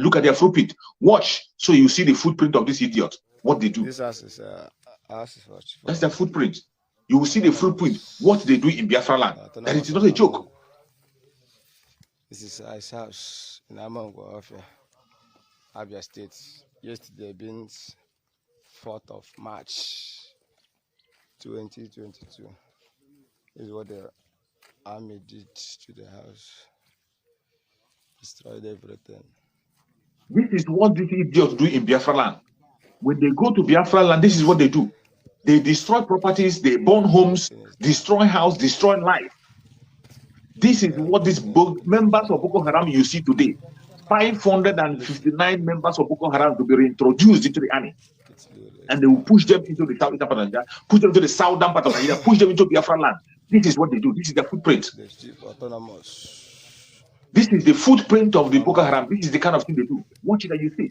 Look at their footprint. Watch, so you see the footprint of this idiot. What they do. This house is that's their footprint. You will see the footprint. What they do in Biafra land. That it is not a joke. This is his house in Amango, Abia State. Yesterday, being 4th of March, 2022. This is what the army did to the house. Destroyed everything. This is what these idiots do in Biafra land. When they go to Biafra land, this is what they do. They destroy properties, they burn homes, destroy house, destroy life. This is what these members of Boko Haram you see today. 559 members of Boko Haram to be reintroduced into the army. And they will push them into the southern part of Nigeria, push them to the southern part of Nigeria, push them into Biafra land. This is what they do. This is their footprint. This is the footprint of the Boko Haram. This is the kind of thing they do. Watch it and you see.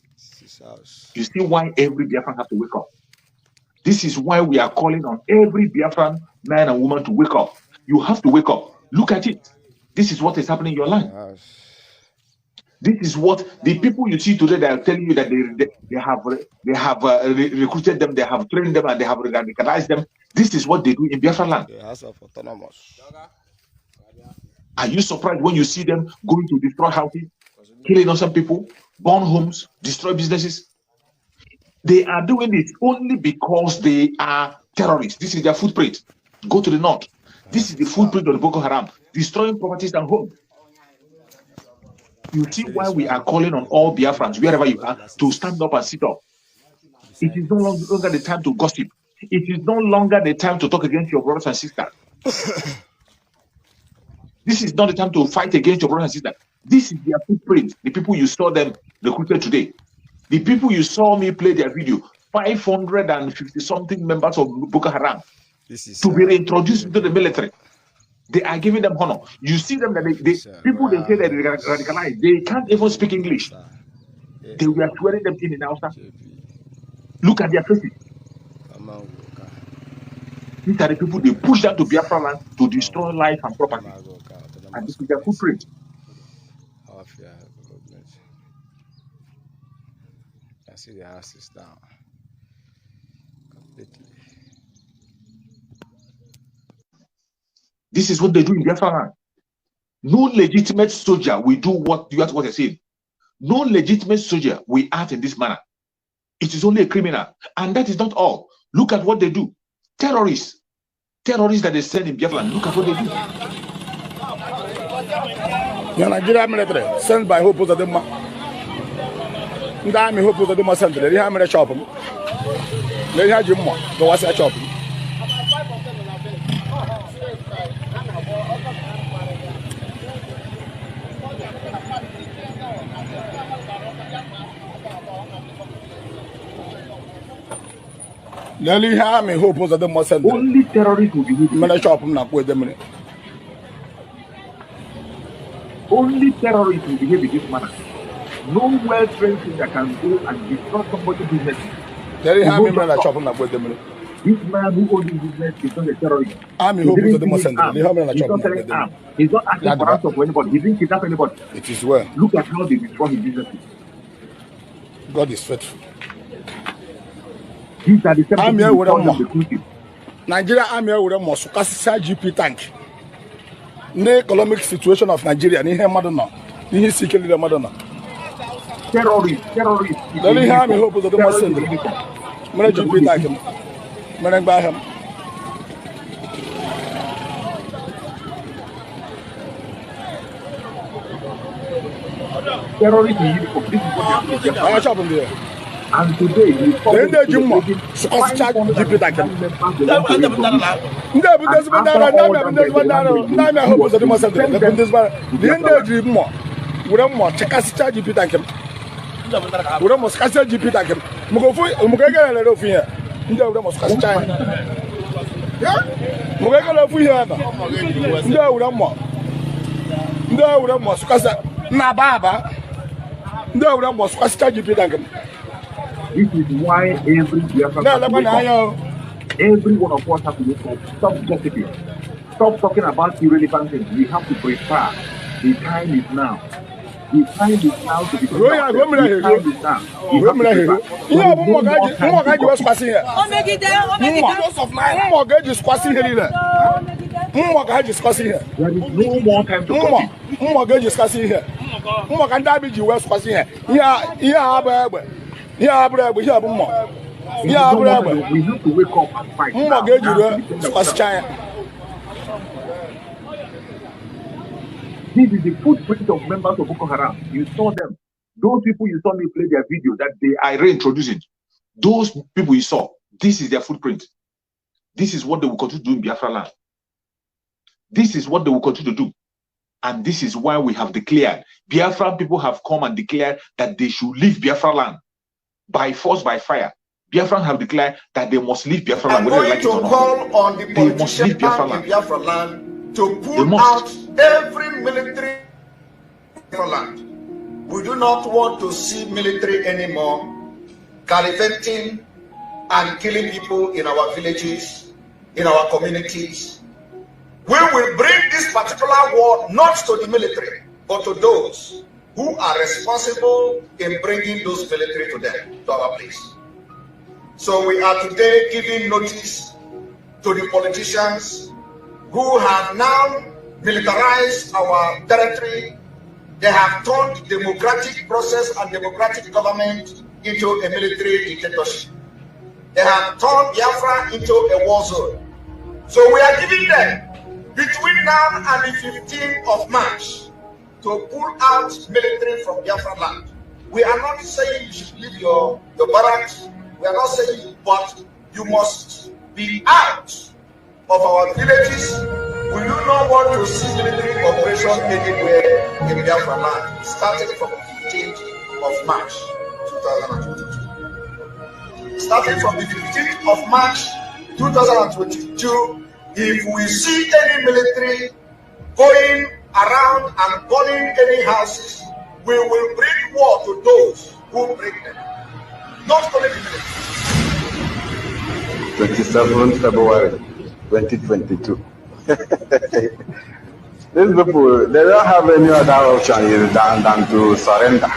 You see why every Biafran has to wake up. This is why we are calling on every Biafran man and woman to wake up. You have to wake up. Look at it. This is what is happening in your life. This is what the people you see today, they are telling you that they have recruited them, they have trained them, and they have radicalized them. This is what they do in Biafra land. Are you surprised when you see them going to destroy houses, killing innocent people, burn homes, destroy businesses? They are doing it only because they are terrorists. This is their footprint. Go to the north. This is the footprint of the Boko Haram, destroying properties and homes. You see why we are calling on all Biafrans, wherever you are, to stand up and sit up. It is no longer the time to gossip. It is no longer the time to talk against your brothers and sisters. This is not the time to fight against your brothers and sisters. This is their footprint. The people you saw them recruited today. The people you saw me play their video, 550-something members of Boko Haram, to be reintroduced into the military. They are giving them honor. You see them that people they say that they radicalized, they can't even speak English. They were swearing them in Hausa. Look at their faces. These are the people they push them to Biafra land to destroy life and property. And this is their footprint. I see the house is down completely. This is what they do in Biafra land. No legitimate soldier will do what you are saying. No legitimate soldier will act in this manner. It is only a criminal. And that is not all. Look at what they do. Terrorists. Terrorists that they send in Biafra land. Look at what they do. The Nigerian military sent by Hope of the Dema. The army Hope of the Dema sent. They have a shop. They have Jim. Go was a shop. Only terrorists will behave. Only terrorists will behave in this manner. No well-trained thing that can go and destroy somebody's business. This man who owns his business is not a terrorist. He's not asking for ransom for anybody. He didn't kidnap anybody. It is well. Look at how they destroy his businesses. God is faithful. These are the army with the Nigeria army with a most GP tank. The economic situation of Nigeria, ni here Madonna, ni security the Madonna. Terrorists. Let me have me hope that the most send. Mana GP tank. Mana buy him. Terrorists in uniform. This is what they are. I'm shopping there. And today, GP tank. This is why every Biafran every one of us have to wake up. Stop gossiping. Stop talking about irrelevant things. We have to prepare. The time is now. The time is now to become ourselves. The time is now. You have to prepare. Yeah, but more guys was passing here. More guys is passing here. More guys is passing here. There is no more time to copy. More guys is passing here. More can that be you was passing here. Yeah, we have more. Yeah, we have to wake up and fight. More guys is passing. This is the footprint of members of Boko Haram. You saw them. Those people you saw me play their video that they are reintroducing. Those people you saw, this is their footprint. This is what they will continue to do in Biafra land. This is what they will continue to do. And this is why we have declared, Biafran people have come and declared that they should leave Biafra land by force, by fire. Biafran have declared that they must leave Biafra land. I'm going to call on the politicians in Biafra land to pull out every military land. We do not want to see military anymore gallivanting and killing people in our villages, in our communities. We will bring this particular war not to the military, but to those who are responsible in bringing those military to them, to our place. So we are today giving notice to the politicians who have now militarized our territory. They have turned democratic process and democratic government into a military dictatorship. They have turned Biafra into a war zone. So we are giving them between now and the 15th of March to pull out military from Biafra land. We are not saying you should leave your barracks. We are not saying, but you must be out of our villages. We do not want to see military operation anywhere in Biafra land, starting from the 15th of March 2022. Starting from the 15th of March 2022, if we see any military going around and burning any houses, we will bring war to those who bring them. Not only the military. 27th February 2022. These people, they don't have any other option than to surrender.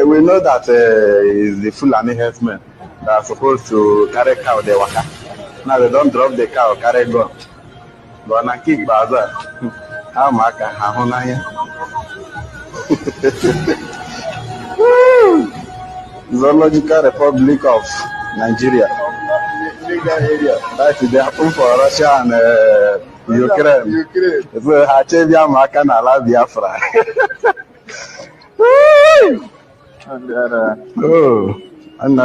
We know that it's the Fulani herdsmen that are supposed to carry cow, they waka. Now they don't drop the cow, carry gun. But na kick bazaar. How maka hahunaya? Zoological Republic of Nigeria. That is the happen for Russia and Ukraine. So Hachevia maka na la Biafra. And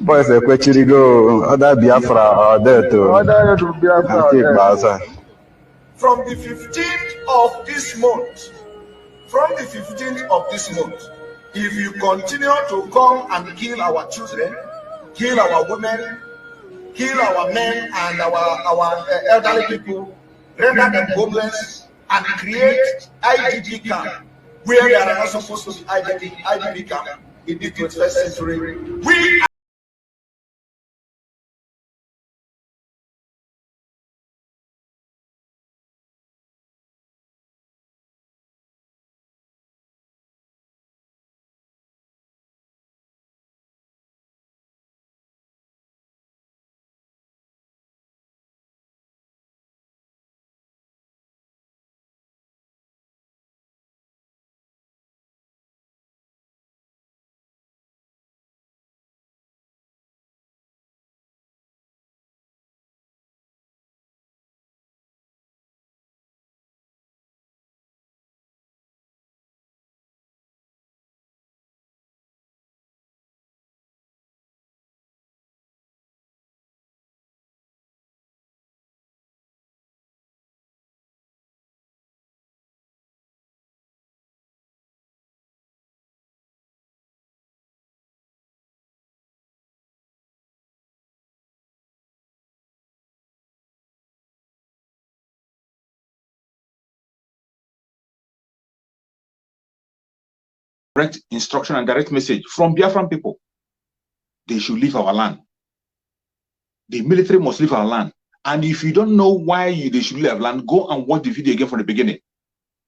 boys, actually go other Biafra or there too. From the 15th of this month, if you continue to come and kill our children, kill our women, kill our men and our elderly people, render them homeless, and create IDP camp where they are not supposed to be IDP camp in the 21st century. We direct instruction and direct message from Biafran people. They should leave our land. The military must leave our land. And if you don't know why they should leave our land, go and watch the video again from the beginning.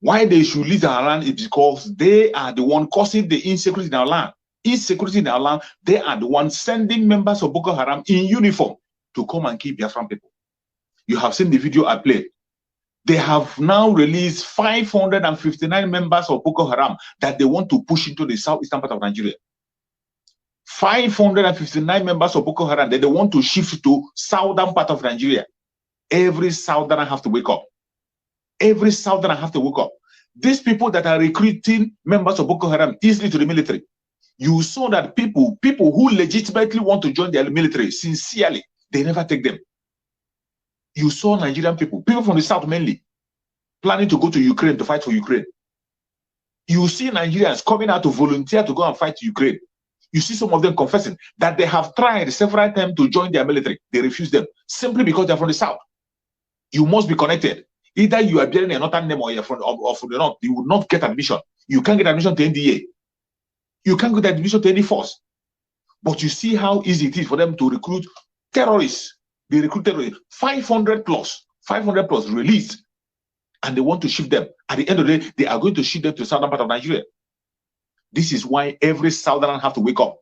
Why they should leave our land is because they are the one causing the insecurity in our land. Insecurity in our land, they are the ones sending members of Boko Haram in uniform to come and kill Biafran people. You have seen the video I played. They have now released 559 members of Boko Haram that they want to push into the southeastern part of Nigeria. 559 members of Boko Haram that they want to shift to southern part of Nigeria. Every southerner have to wake up. Every southerner have to wake up. These people that are recruiting members of Boko Haram easily to the military. You saw that people who legitimately want to join the military, sincerely, they never take them. You saw Nigerian people from the south mainly, planning to go to Ukraine to fight for Ukraine. You see Nigerians coming out to volunteer to go and fight Ukraine. You see some of them confessing that they have tried several times to join their military. They refuse them simply because they're from the south. You must be connected. Either you are bearing a northern name or you're from the north. You will not get admission. You can't get admission to NDA. You can't get admission to any force. But you see how easy it is for them to recruit terrorists. They recruit terrorists. 500 plus released. And they want to shift them. At the end of the day, they are going to shift them to the southern part of Nigeria. This is why every southerner have to wake up.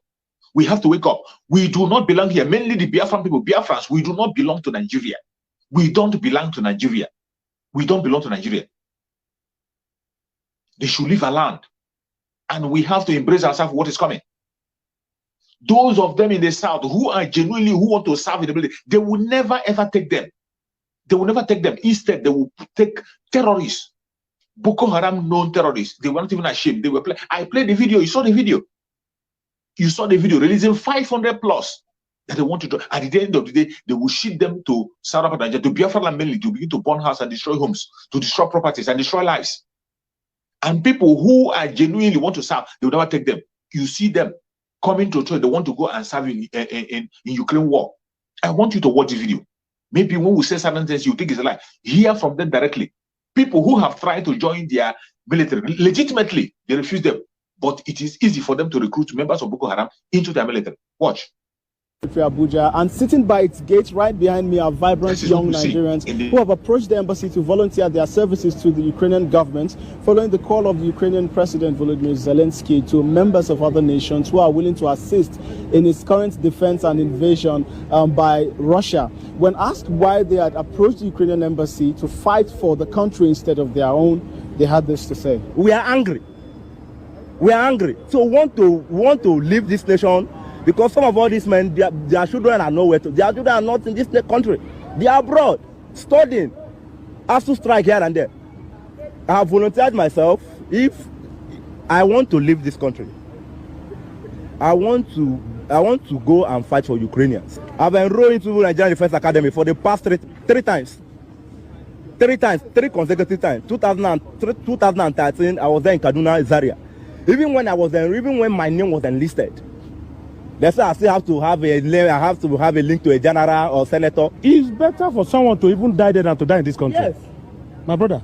We have to wake up. We do not belong here. Mainly the Biafran people, Biafrans, we do not belong to Nigeria. We don't belong to Nigeria. We don't belong to Nigeria. They should leave our land. And we have to embrace ourselves what is coming. Those of them in the south who are genuinely, who want to serve in the military, they will never ever take them. They will never take them. Instead, they will take terrorists. Boko Haram known terrorists. They were not even ashamed. They were I played the video. You saw the video. You saw the video releasing 500 plus that they want to do. At the end of the day, they will ship them to South Africa, to Biafra mainly, to begin to burn houses and destroy homes, to destroy properties and destroy lives. And people who are genuinely want to serve, they will never take them. You see them coming to church. They want to go and serve in Ukraine war. I want you to watch the video. Maybe when we say certain things, you think it's a lie. Hear from them directly. People who have tried to join their military, legitimately, they refuse them. But it is easy for them to recruit members of Boko Haram into their military. Watch. Abuja, and sitting by its gates right behind me are vibrant young Nigerians who have approached the embassy to volunteer their services to the Ukrainian government following the call of the Ukrainian President Volodymyr Zelensky to members of other nations who are willing to assist in his current defense and invasion by Russia. When asked why they had approached the Ukrainian embassy to fight for the country instead of their own, they had this to say. We are angry. We are angry. So want to leave this nation. Because some of all these men, their children are nowhere to. Their children are not in this country. They are abroad, studying, have to strike here and there. I have volunteered myself. If I want to leave this country, I want to go and fight for Ukrainians. I've enrolled into Nigerian Defense Academy for the past three times. Three consecutive times. 2013, I was there in Kaduna, Zaria. Even when my name was enlisted. That's why I still have to have a link to a general or senator. It's better for someone to even die there than to die in this country. Yes. My brother,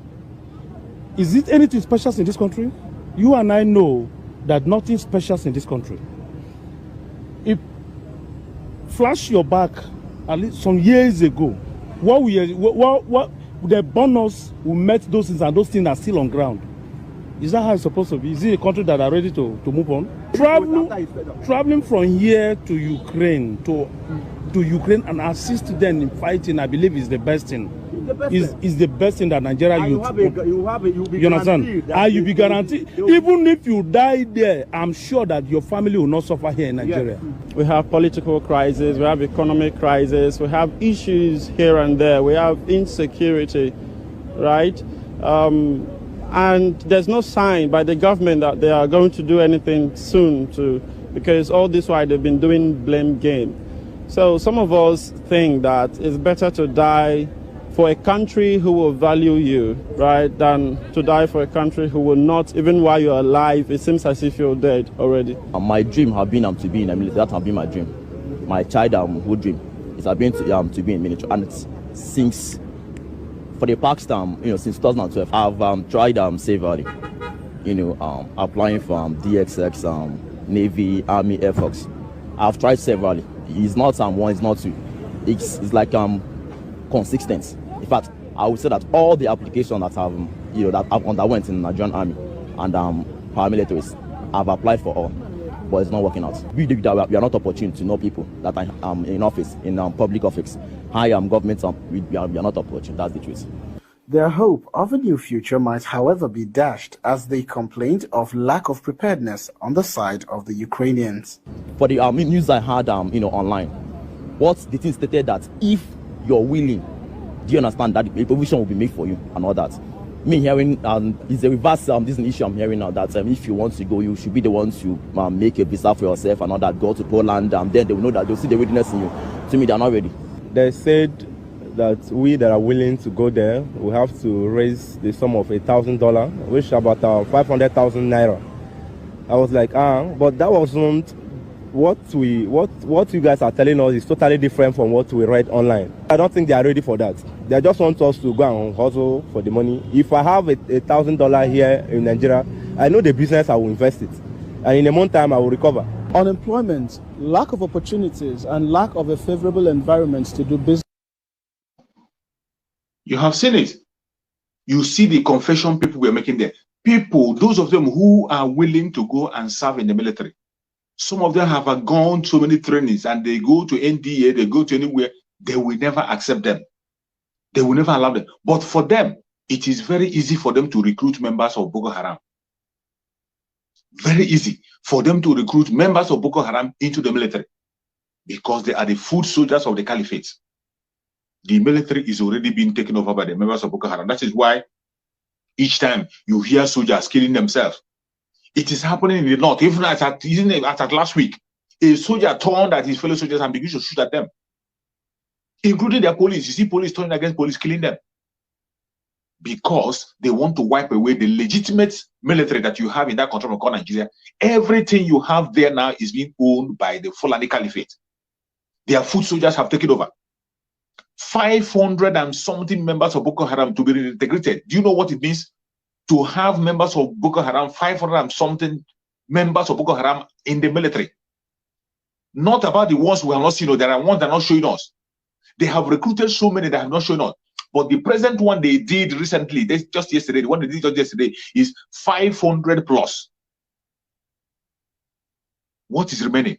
is it anything special in this country? You and I know that nothing special in this country. If flash your back at least some years ago, what the bonus we met those things and those things are still on ground. Is that how it's supposed to be? Is it a country that are ready to move on? Traveling from here to Ukraine and assist them in fighting, I believe is the best thing. Is the best thing that Nigeria you understand? You'll be guaranteed. Even if you die there, I'm sure that your family will not suffer here in Nigeria. Yes. We have political crisis, we have economic crisis, we have issues here and there, we have insecurity, right? And there's no sign by the government that they are going to do anything soon because all this while they've been doing blame game. So some of us think that it's better to die for a country who will value you, right, than to die for a country who will not, even while you're alive, it seems as if you're dead already. My dream has been to be in the military. That has been my dream. My childhood dream is to be in military. And it's since for the past since 2012, I've tried severally, applying for DXX, Navy, Army, Air Force. I've tried severally. It's not one, it's not two. It's like consistent. In fact, I would say that all the applications that that I've underwent in the Nigerian army and paramilitaries. I've applied for all, but it's not working out. We are not opportune to know people that are in office, in public office. High government, we are not opportune. That's the truth. Their hope of a new future might, however, be dashed as they complained of lack of preparedness on the side of the Ukrainians. For the news I had, online, what the thing stated that if you're willing, do you understand that a provision will be made for you and all that? Me hearing is a reverse. This is an issue I'm hearing now that if you want to go, you should be the one to make a visa for yourself and all that. Go to Poland, then they will know that they'll see the readiness in you. To me, they're not ready. They said that we that are willing to go there, we have to raise the sum of $1,000, which is about 500,000 naira. I was like, but that wasn't what you guys are telling us is totally different from what we read online. I don't think they are ready for that. They just want us to go and hustle for the money. If I have $1,000 here in Nigeria, I know the business, I will invest it. And in a month time, I will recover. Unemployment, lack of opportunities, and lack of a favorable environment to do business. You have seen it. You see the confession people were making there. People, those of them who are willing to go and serve in the military. Some of them have gone so many trainings and they go to NDA, they go to anywhere. They will never accept them. They will never allow them. But for them, it is very easy for them to recruit members of Boko Haram. Very easy for them to recruit members of Boko Haram into the military because they are the foot soldiers of the caliphate. The military is already being taken over by the members of Boko Haram. That is why each time you hear soldiers killing themselves, it is happening in the north. Even as at last week, a soldier turned at his fellow soldiers and began to shoot at them, including their police. You see police turning against police, killing them. Because they want to wipe away the legitimate military that you have in that country called Nigeria. Everything you have there now is being owned by the Fulani Caliphate. Their foot soldiers have taken over. 500 and something members of Boko Haram to be reintegrated. Do you know what it means? To have members of Boko Haram, 500 and something members of Boko Haram in the military. Not about the ones we are not seeing, there are ones that are not showing us. They have recruited so many that have not shown us. But the present one they did recently, just yesterday, the one they did just yesterday is 500 plus. What is remaining?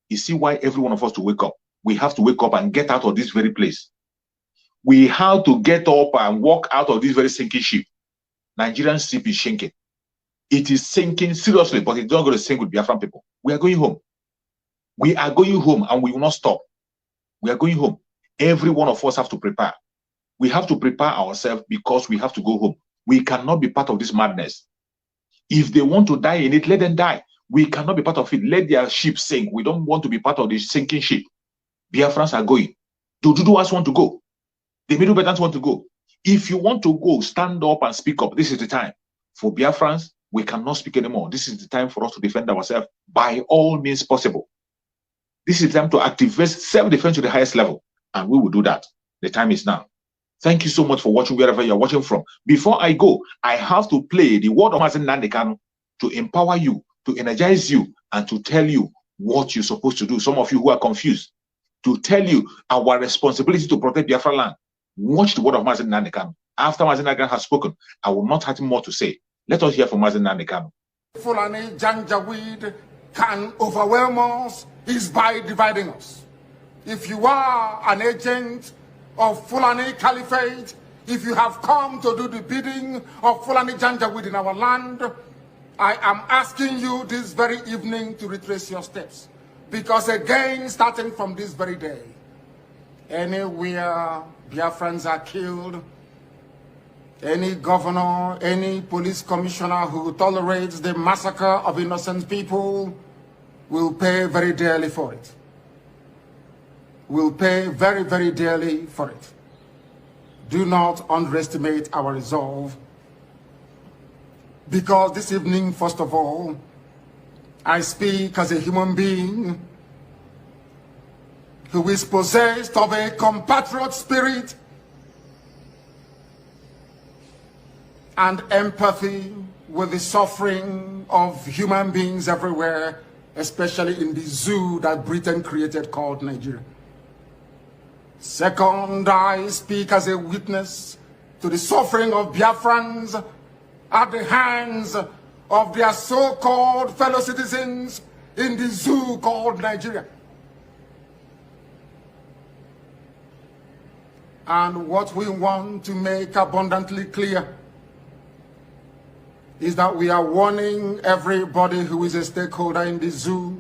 You see why every one of us to wake up. We have to wake up and get out of this very place. We have to get up and walk out of this very sinking ship. Nigerian ship is sinking. It is sinking seriously, but it's not going to sink with Biafran people. We are going home. We are going home and we will not stop. We are going home. Every one of us have to prepare. We have to prepare ourselves because we have to go home. We cannot be part of this madness. If they want to die in it, let them die. We cannot be part of it. Let their ship sink. We don't want to be part of this sinking ship. Biafrans are going. The Duduwas want to go. The Middle Beltans want to go. If you want to go, stand up and speak up. This is the time. For Biafrans, we cannot speak anymore. This is the time for us to defend ourselves by all means possible. This is the time to activate self-defense to the highest level. And we will do that. The time is now. Thank you so much for watching wherever you're watching from. Before I go, I have to play the word of Mazen Nandekano to empower you, to energize you, and to tell you what you're supposed to do. Some of you who are confused, to tell you our responsibility to protect Biafra land. Watch the word of Mazen Nandekano. After Mazen Nandekano has spoken, I will not have more to say. Let us hear from Mazen Nandekano. Fulani Janjaweed can overwhelm us is by dividing us. If you are an agent of Fulani Caliphate, if you have come to do the bidding of Fulani Janjaweed in our land, I am asking you this very evening to retrace your steps. Because again, starting from this very day, anywhere Biafrans are killed, any governor, any police commissioner who tolerates the massacre of innocent people will pay very dearly for it. Will pay very, very dearly for it. Do not underestimate our resolve. Because this evening, first of all, I speak as a human being who is possessed of a compatriot spirit and empathy with the suffering of human beings everywhere, especially in the zoo that Britain created called Nigeria. Second, I speak as a witness to the suffering of Biafrans at the hands of their so-called fellow citizens in the zoo called Nigeria. And what we want to make abundantly clear is that we are warning everybody who is a stakeholder in the zoo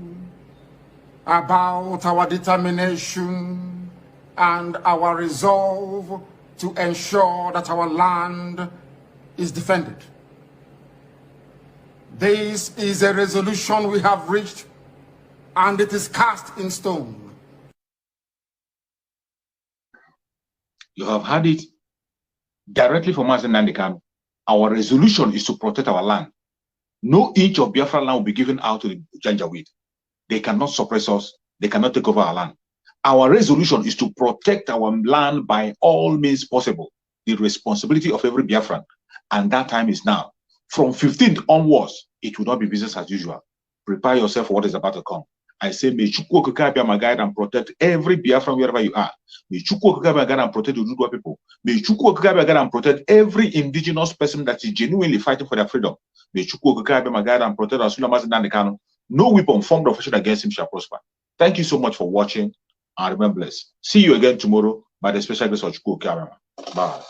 about our determination and our resolve to ensure that our land is defended. This is a resolution we have reached, and it is cast in stone. You have had it directly from us in Nandikan. Our resolution is to protect our land. No inch of Biafra land will be given out to the Janjaweed. They cannot suppress us. They cannot take over our land. Our resolution is to protect our land by all means possible. The responsibility of every Biafran. And that time is now. From 15th onwards, it will not be business as usual. Prepare yourself for what is about to come. I say, may Chukwu Okike be my guide and protect every Biafran wherever you are. May Chukwu Okike be my guide and protect the Ududua people. May Chukwu Okike be my guide and protect every indigenous person that is genuinely fighting for their freedom. May Chukwu Okike be my guide and protect Asulamas Nandekano. No weapon formed or fashioned against him shall prosper. Thank you so much for watching, and remember blessed. See you again tomorrow by the special grace of Chukwu Okike. Bye.